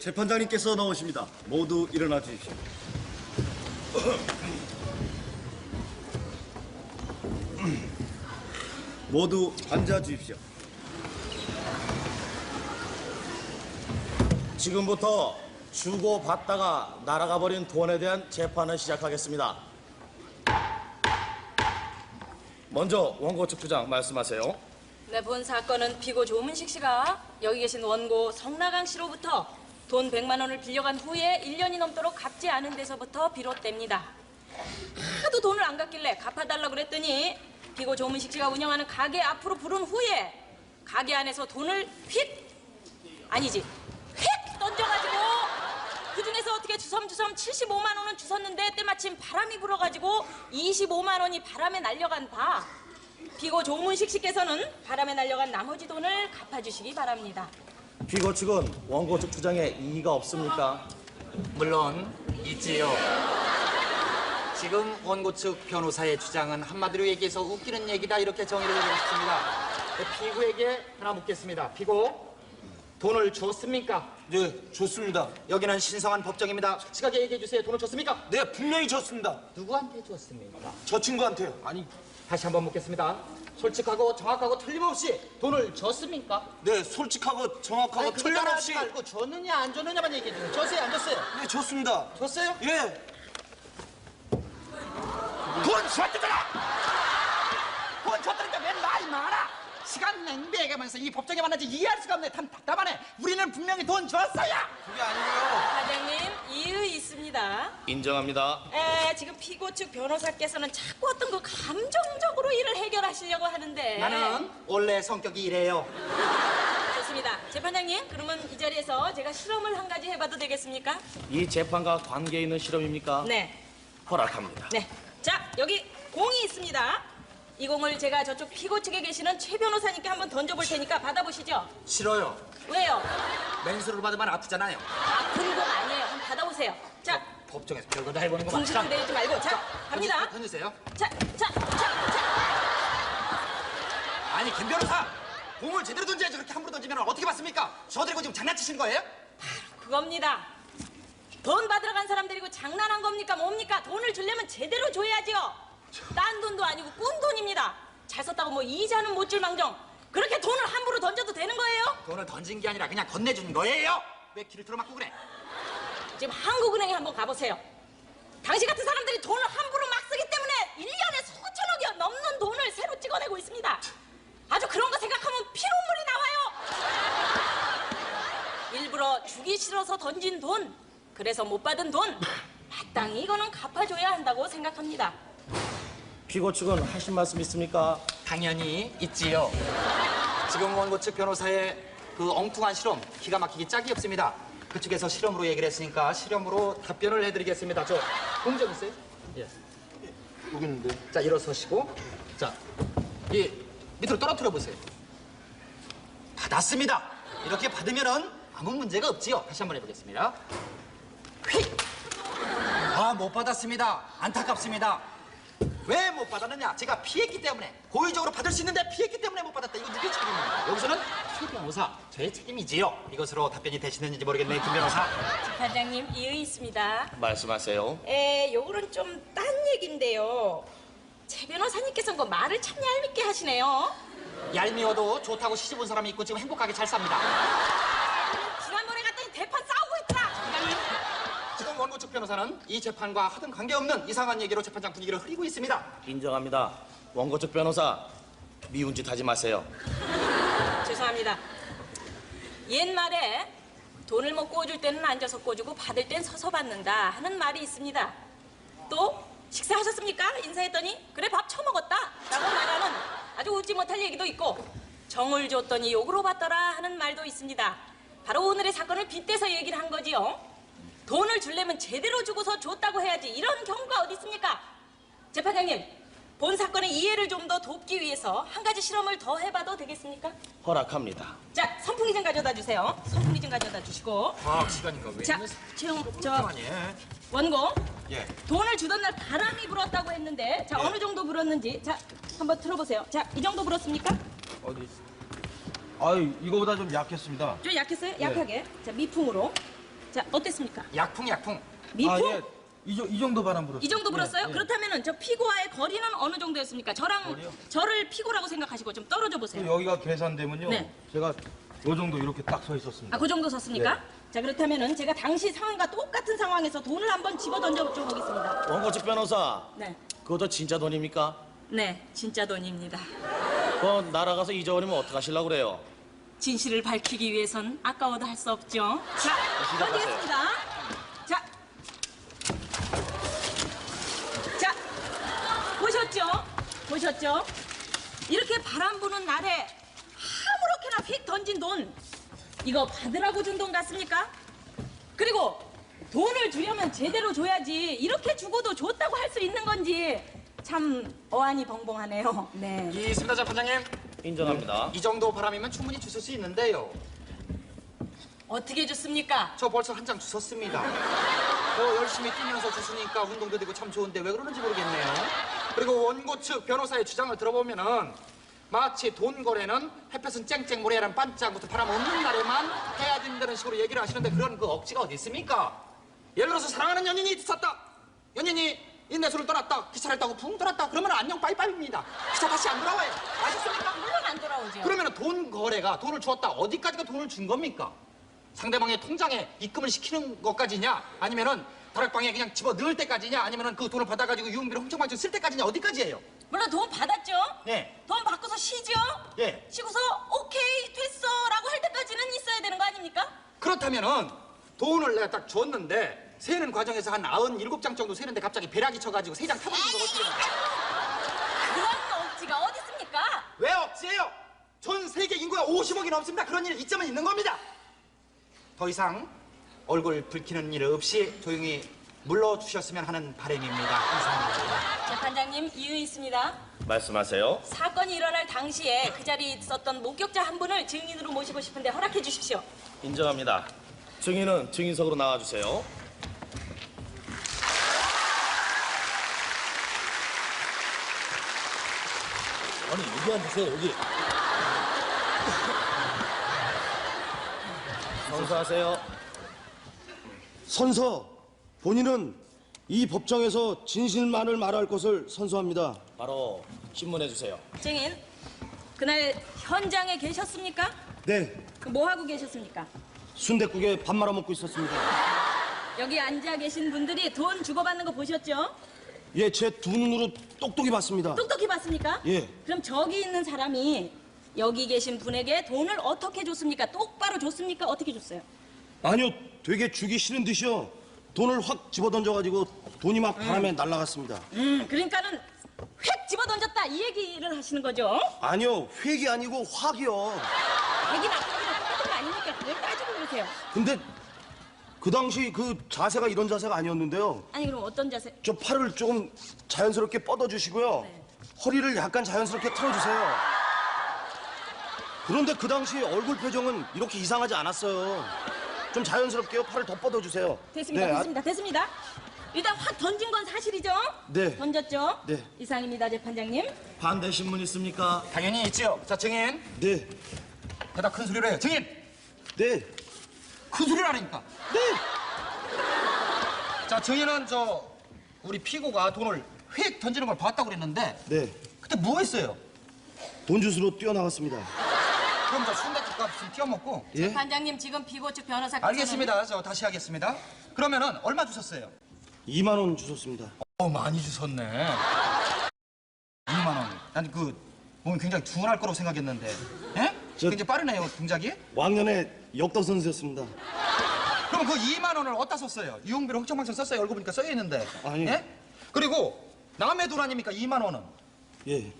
재판장님께서 나오십니다. 모두 일어나 주십시오. 모두 앉아 주십시오. 지금부터 주고 받다가 날아가 버린 돈에 대한 재판을 시작하겠습니다. 먼저 원고 측 주장 말씀하세요. 네, 본 사건은 피고 조문식 씨가 여기 계신 원고 성나강 씨로부터 돈 100만 원을 빌려간 후에 1년이 넘도록 갚지 않은 데서부터 비롯됩니다. 하도 돈을 안 갚길래 갚아달라고 그랬더니 피고 조문식 씨가 운영하는 가게 앞으로 부른 후에 가게 안에서 돈을 휙 던져가지고 그중에서 어떻게 주섬주섬 75만 원은 주웠는데 때마침 바람이 불어가지고 25만 원이 바람에 날려간 바 피고 조문식 씨께서는 바람에 날려간 나머지 돈을 갚아주시기 바랍니다. 피고 측은 원고 측 주장에 이의가 없습니까? 물론 있지요. 지금 원고 측 변호사의 주장은 한마디로 얘기해서 웃기는 얘기다 이렇게 정의를 내리고 싶습니다. 피고에게 하나 묻겠습니다. 피고, 돈을 줬습니까? 네, 줬습니다. 여기는 신성한 법정입니다. 솔직하게 얘기해 주세요. 돈을 줬습니까? 네, 분명히 줬습니다. 누구한테 줬습니까? 저 친구한테요. 아니, 다시 한번 묻겠습니다. 솔직하고 정확하고 틀림없이 돈을 줬습니까? 네, 솔직하고 정확하고 틀림없이. 말고 줬느냐 안 줬느냐만 얘기해 주세요. 줬어요 안 줬어요? 네, 줬습니다. 줬어요? 예. 돈 줬더라! 돈 줬더니까 왜 말이 많아? 시간 낭비해가면서 이 법정에 만나지 이해할 수가 없네. 참 답답하네. 우리는 분명히 돈 줬어요. 그게 아니고요. 사장님, 이의 있습니다. 인정합니다. 지금 피고 측 변호사께서는 자꾸 어떤 그 감정적으로 일을 해결하시려고 하는데 나는 원래 성격이 이래요. 좋습니다. 재판장님, 그러면 이 자리에서 제가 실험을 한 가지 해봐도 되겠습니까? 이 재판과 관계 있는 실험입니까? 네. 허락합니다. 네. 자, 여기 공이 있습니다. 이 공을 제가 저쪽 피고 측에 계시는 최 변호사님께 한번 던져볼 테니까 받아보시죠. 싫어요. 왜요? 맨수로 받으면 아프잖아요. 아픈 공 아니에요. 한번 받아보세요. 자, 법정에서 별거 다 해보는 거 맞죠? 궁시렁대지 말고. 자, 갑니다. 던지세요. 자. 아니 김 변호사, 공을 제대로 던져야지. 그렇게 함부로 던지면 어떻게 받습니까? 저 데리고 지금 장난치시는 거예요? 그겁니다. 돈 받으러 간 사람들이고 장난한 겁니까 뭡니까? 돈을 주려면 제대로 줘야죠. 딴 돈도 아니고 꾼 돈입니다. 잘 썼다고 뭐 이자는 못 줄 망정 그렇게 돈을 함부로 던져도 되는 거예요? 돈을 던진 게 아니라 그냥 건네준 거예요. 왜 귀를 틀어막고 그래? 지금 한국은행에 한번 가보세요. 당신 같은 사람들이 돈을 함부로 막 쓰기 때문에 1년에 수천억이 넘는 돈을 새로 찍어내고 있습니다. 아주 그런 거 생각하면 피눈물이 나와요. 일부러 주기 싫어서 던진 돈, 그래서 못 받은 돈 마땅히 이거는 갚아줘야 한다고 생각합니다. 피고 측은 하신 말씀 있습니까? 당연히 있지요. 지금 원고 측 변호사의 그 엉뚱한 실험 기가 막히기 짝이 없습니다. 그쪽에서 실험으로 얘기를 했으니까 실험으로 답변을 해드리겠습니다. 저 공적 있어요? 예. 여기 있는데. 자, 일어서시고, 자, 이 밑으로 떨어뜨려 보세요. 받았습니다. 이렇게 받으면은 아무 문제가 없지요. 다시 한번 해보겠습니다. 휙! 아, 못 받았습니다. 안타깝습니다. 왜 못 받았느냐? 제가 피했기 때문에, 고의적으로 받을 수 있는데 피했기 때문에 못 받았다. 이거 누구의 책임입니까? 여기서는 최 변호사, 저의 책임이지요. 이것으로 답변이 되시는지 모르겠네요, 김 변호사. 재판장님, 이의 있습니다. 말씀하세요. 요거는 좀 딴 얘긴데요. 최 변호사님께서 그 말을 참 얄밉게 하시네요. 얄미워도 좋다고 시집 온 사람이 있고 지금 행복하게 잘 삽니다. 지난번에 갔더니 대판 싸우고 있더라. 재판장님. 지금 원고 측 변호사는 이 재판과 하등 관계없는 이상한 얘기로 재판장 분위기를 흐리고 있습니다. 인정합니다. 원고 측 변호사, 미운 짓 하지 마세요. 죄송합니다. 옛말에 돈을 뭐 꿔줄 때는 앉아서 꿔주고 받을 땐 서서 받는다 하는 말이 있습니다. 또 식사하셨습니까? 인사했더니 그래 밥 처먹었다 라고 말하는 아주 웃지 못할 얘기도 있고, 정을 줬더니 욕으로 받더라 하는 말도 있습니다. 바로 오늘의 사건을 빗대서 얘기를 한 거지요. 돈을 주려면 제대로 주고서 줬다고 해야지 이런 경우가 어디 있습니까? 재판장님, 본 사건의 이해를 좀 더 돕기 위해서 한 가지 실험을 더 해봐도 되겠습니까? 허락합니다. 자, 선풍기 좀 가져다 주세요. 선풍기 좀 가져다 주시고. 과학 시간인가 왜? 자, 최영, 아니에요. 원고. 예. 돈을 주던 날 바람이 불었다고 했는데, 자, 어느 정도 불었는지, 자, 한번 들어보세요. 자, 이 정도 불었습니까? 어디? 아유, 이거보다 좀 약했습니다. 좀 약했어요? 약하게. 자, 미풍으로. 자, 어땠습니까? 약풍. 미풍? 아, 예. 이 정도 바람 불었어요. 이 정도 불었어요? 예. 그렇다면은 저 피고와의 거리는 어느 정도였습니까? 저를 피고라고 생각하시고 좀 떨어져 보세요. 여기가 계산되면요. 네. 제가 요 정도 이렇게 딱 서 있었습니다. 아, 그 정도 섰습니까? 네. 자, 그렇다면은 제가 당시 상황과 똑같은 상황에서 돈을 한번 집어 던져 보겠습니다. 원고측 변호사, 네. 그것도 진짜 돈입니까? 네, 진짜 돈입니다. 그거 날아가서 잊어버리면 어떡하시려고 그래요? 진실을 밝히기 위해선 아까워도 할 수 없죠. 자, 시작하세요. 던지겠습니다. 자. 자, 보셨죠? 이렇게 바람 부는 날에 아무렇게나 휙 던진 돈, 이거 받으라고 준 돈 같습니까? 그리고 돈을 주려면 제대로 줘야지 이렇게 주고도 줬다고 할 수 있는 건지 참 어안이 벙벙하네요. 네. 있습니다, 재판장님. 인정합니다. 이 정도 바람이면 충분히 주실 수 있는데요. 어떻게 줬습니까? 저 벌써 한 장 주셨습니다. 열심히 뛰면서 주시니까 운동도 되고 참 좋은데 왜 그러는지 모르겠네요. 그리고 원고 측 변호사의 주장을 들어보면은 마치 돈 거래는 햇볕은 쨍쨍 모래야란 반짝부터 바람 없는 날에만 해야 된다는 식으로 얘기를 하시는데 그런 그 억지가 어디 있습니까? 예를 들어서 사랑하는 연인이 있었다. 연인이 인내수를 떠났다. 기차를 타고 붕 떠났다. 그러면 안녕 빠이빠이입니다. 기차 다시 안 돌아와요. 아셨습니까? 물론 안 돌아오죠. 그러면 돈 거래가 돈을 주었다. 어디까지가 돈을 준 겁니까? 상대방의 통장에 입금을 시키는 것까지냐? 아니면은 다락방에 그냥 집어 넣을 때까지냐? 아니면은 그 돈을 받아가지고 유흥비를 훔쳐가지고 쓸 때까지냐? 어디까지예요? 물론 돈 받았죠? 네. 돈 받고서 쉬죠? 예. 쉬고서 오케이 됐어라고 할 때까지는 있어야 되는 거 아닙니까? 그렇다면은 돈을 내가 딱 줬는데 세는 과정에서 한 97장 정도 세는데 갑자기 배락이 쳐가지고 3장 타버리는 거 어떻게 됩니까? 그런 억지가 어디 있습니까? 왜 억지예요? 전 세계 인구가 50억이 넘습니다. 그런 일 이점은 있는 겁니다. 더 이상 얼굴 붉히는 일 없이 조용히 물러주셨으면 하는 바람입니다. 이상입니다. 재판장님 이유 있습니다. 말씀하세요. 사건이 일어날 당시에 그 자리에 있었던 목격자 한 분을 증인으로 모시고 싶은데 허락해 주십시오. 인정합니다. 증인은 증인석으로 나와주세요. 아니 여기 앉으세요. 여기. 선서하세요. 선서, 본인은 이 법정에서 진실만을 말할 것을 선서합니다. 바로 신문해 주세요. 증인, 그날 현장에 계셨습니까? 네, 뭐 하고 계셨습니까? 순댓국에 밥 말아 먹고 있었습니다. 여기 앉아 계신 분들이 돈 주고받는 거 보셨죠? 예, 제 두 눈으로 똑똑히 봤습니다. 똑똑히 봤습니까? 예. 그럼 저기 있는 사람이 여기 계신 분에게 돈을 어떻게 줬습니까? 똑바로 줬습니까? 어떻게 줬어요? 아니요, 되게 주기 싫은 듯이요. 돈을 확 집어던져가지고 돈이 막 바람에 날아갔습니다. 그러니까는 획 집어던졌다 이 얘기를 하시는 거죠? 아니요, 획이 아니고 확이요. 백이나 백이나 똑같은 거 아닙니까? 그걸 따지고 그러세요. 근데 그 당시 그 자세가 이런 자세가 아니었는데요. 아니 그럼 어떤 자세? 저 팔을 조금 자연스럽게 뻗어주시고요. 네. 허리를 약간 자연스럽게 틀어주세요. 그런데 그 당시 얼굴 표정은 이렇게 이상하지 않았어요. 좀 자연스럽게요. 팔을 더 뻗어주세요. 됐습니다. 네, 됐습니다. 됐습니다. 일단 확 던진 건 사실이죠? 네. 던졌죠? 네. 이상입니다, 재판장님. 반대 신문 있습니까? 당연히 있지요. 자, 증인. 네. 대답 큰 소리로 해요. 증인! 네. 큰 소리를 하니까. 네. 자, 증인은 우리 피고가 돈을 휙 던지는 걸 봤다고 그랬는데 네. 그때 뭐 했어요? 돈 주스로 뛰어나갔습니다. 그럼 순댓국 값 좀 띄워먹고. 예? 재판장님 지금 피고 측 변호사께서는 알겠습니다. 다시 하겠습니다. 그러면은 얼마 주셨어요? 2만 원 주셨습니다. 많이 주셨네. 2만 원. 난 몸이 굉장히 둔할 거라고 생각했는데. 예? 굉장히 빠르네요, 동작이. 왕년에 역도 선수였습니다. 그럼 그 2만 원을 어디다 썼어요? 유흥비로 흑청망청 썼어요. 얼굴 보니까 써있는데. 아니. 예? 그리고 남의 돈 아닙니까? 2만 원은. 예.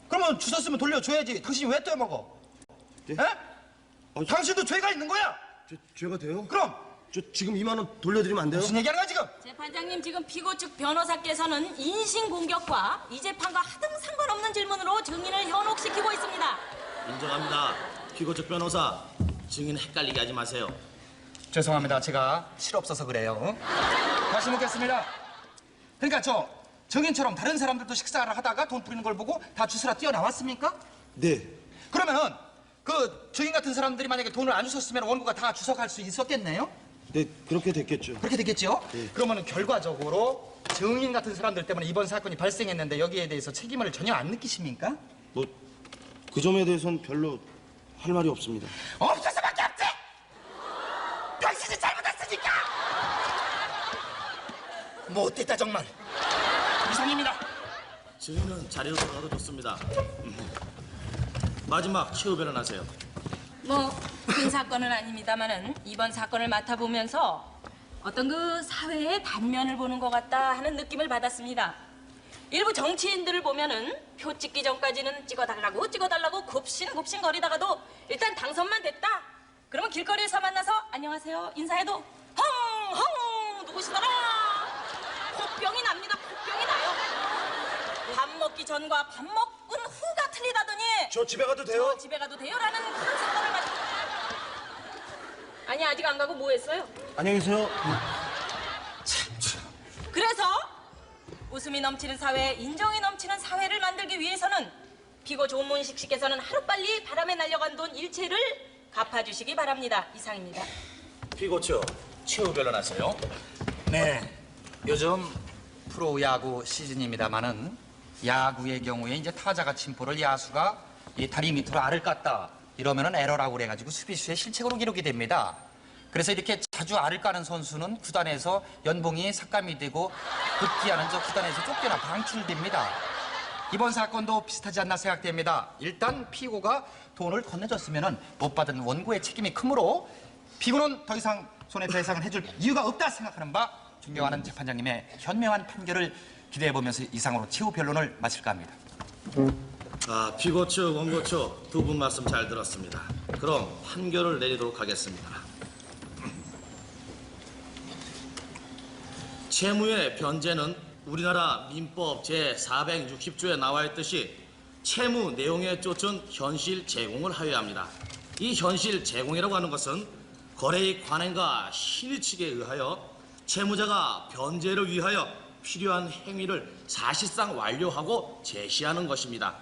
그러면 주셨으면 돌려줘야지. 당신이 왜 떼먹어? 예? 예? 당신도 죄가 있는 거야. 죄가 돼요? 그럼 저 지금 2만 원 돌려드리면 안 돼요? 무슨 얘기하는 거야 지금? 재판장님 지금 피고 측 변호사께서는 인신공격과 이 재판과 하등 상관없는 질문으로 증인을 현혹시키고 있습니다. 인정합니다. 피고 측 변호사, 증인 헷갈리게 하지 마세요. 죄송합니다. 제가 실없어서 그래요. 다시 묻겠습니다. 그러니까 증인처럼 다른 사람들도 식사를 하다가 돈 뿌리는 걸 보고 다 주스라 뛰어나왔습니까? 네. 그러면은 그 증인 같은 사람들이 만약에 돈을 안 주셨으면 원고가 다 주석할 수 있었겠네요? 네, 그렇게 됐겠죠. 그렇게 됐겠죠? 그러면 결과적으로 증인 같은 사람들 때문에 이번 사건이 발생했는데 여기에 대해서 책임을 전혀 안 느끼십니까? 뭐 그 점에 대해서는 별로 할 말이 없습니다. 없어서밖에 없지! 당신이 잘못했으니까! 못됐다 정말. 이상입니다. 증인은 자리로 돌아가도 좋습니다. 마지막 최후 변론하세요. 뭐 큰 사건은 아닙니다만은 이번 사건을 맡아보면서 어떤 그 사회의 단면을 보는 것 같다 하는 느낌을 받았습니다. 일부 정치인들을 보면은 표 찍기 전까지는 찍어달라고 굽신굽신 거리다가도 일단 당선만 됐다. 그러면 길거리에서 만나서 안녕하세요 인사해도 헝헝 누구시더라? 코병이 납니다. 코병이 나요. 밥 먹기 전과 밥 먹은 후가 틀리다더니 저 집에 가도 돼요? 저 집에 가도 돼요라는 그런 사건을 맞. 아니 아직 안 가고 뭐 했어요? 안녕히 계세요. 그래서 웃음이 넘치는 사회, 인정이 넘치는 사회를 만들기 위해서는 피고 조문식 씨께서는 하루빨리 바람에 날려간 돈 일체를 갚아주시기 바랍니다. 이상입니다. 피고 측 최후 변론하세요. 네, 요즘 프로야구 시즌입니다만은 야구의 경우에 이제 타자가 침포를 야수가 이 다리 밑으로 알을 깠다 이러면은 에러라고 그래가지고 수비수의 실책으로 기록이 됩니다. 그래서 이렇게 자주 알을 까는 선수는 구단에서 연봉이 삭감이 되고 급기야는 저 구단에서 쫓겨나 방출됩니다. 이번 사건도 비슷하지 않나 생각됩니다. 일단 피고가 돈을 건네줬으면은 못 받은 원고의 책임이 크므로 피고는 더 이상 손해배상을 해줄 이유가 없다 생각하는 바 존경하는 재판장님의 현명한 판결을 기대해보면서 이상으로 최후 변론을 마칠까 합니다. 피고 측, 원고 측 두 분 말씀 잘 들었습니다. 그럼 판결을 내리도록 하겠습니다. 채무의 변제는 우리나라 민법 제460조에 나와 있듯이 채무 내용에 쫓은 현실 제공을 하여야 합니다. 이 현실 제공이라고 하는 것은 거래익 관행과 신의칙에 의하여 채무자가 변제를 위하여 필요한 행위를 사실상 완료하고 제시하는 것입니다.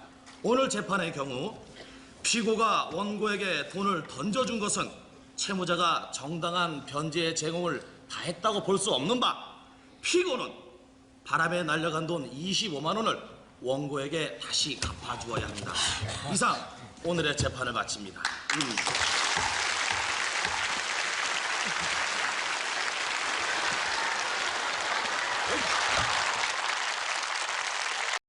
오늘 재판의 경우 피고가 원고에게 돈을 던져준 것은 채무자가 정당한 변제 제공을 다했다고 볼 수 없는 바 피고는 바람에 날려간 돈 25만 원을 원고에게 다시 갚아주어야 합니다. 이상 오늘의 재판을 마칩니다.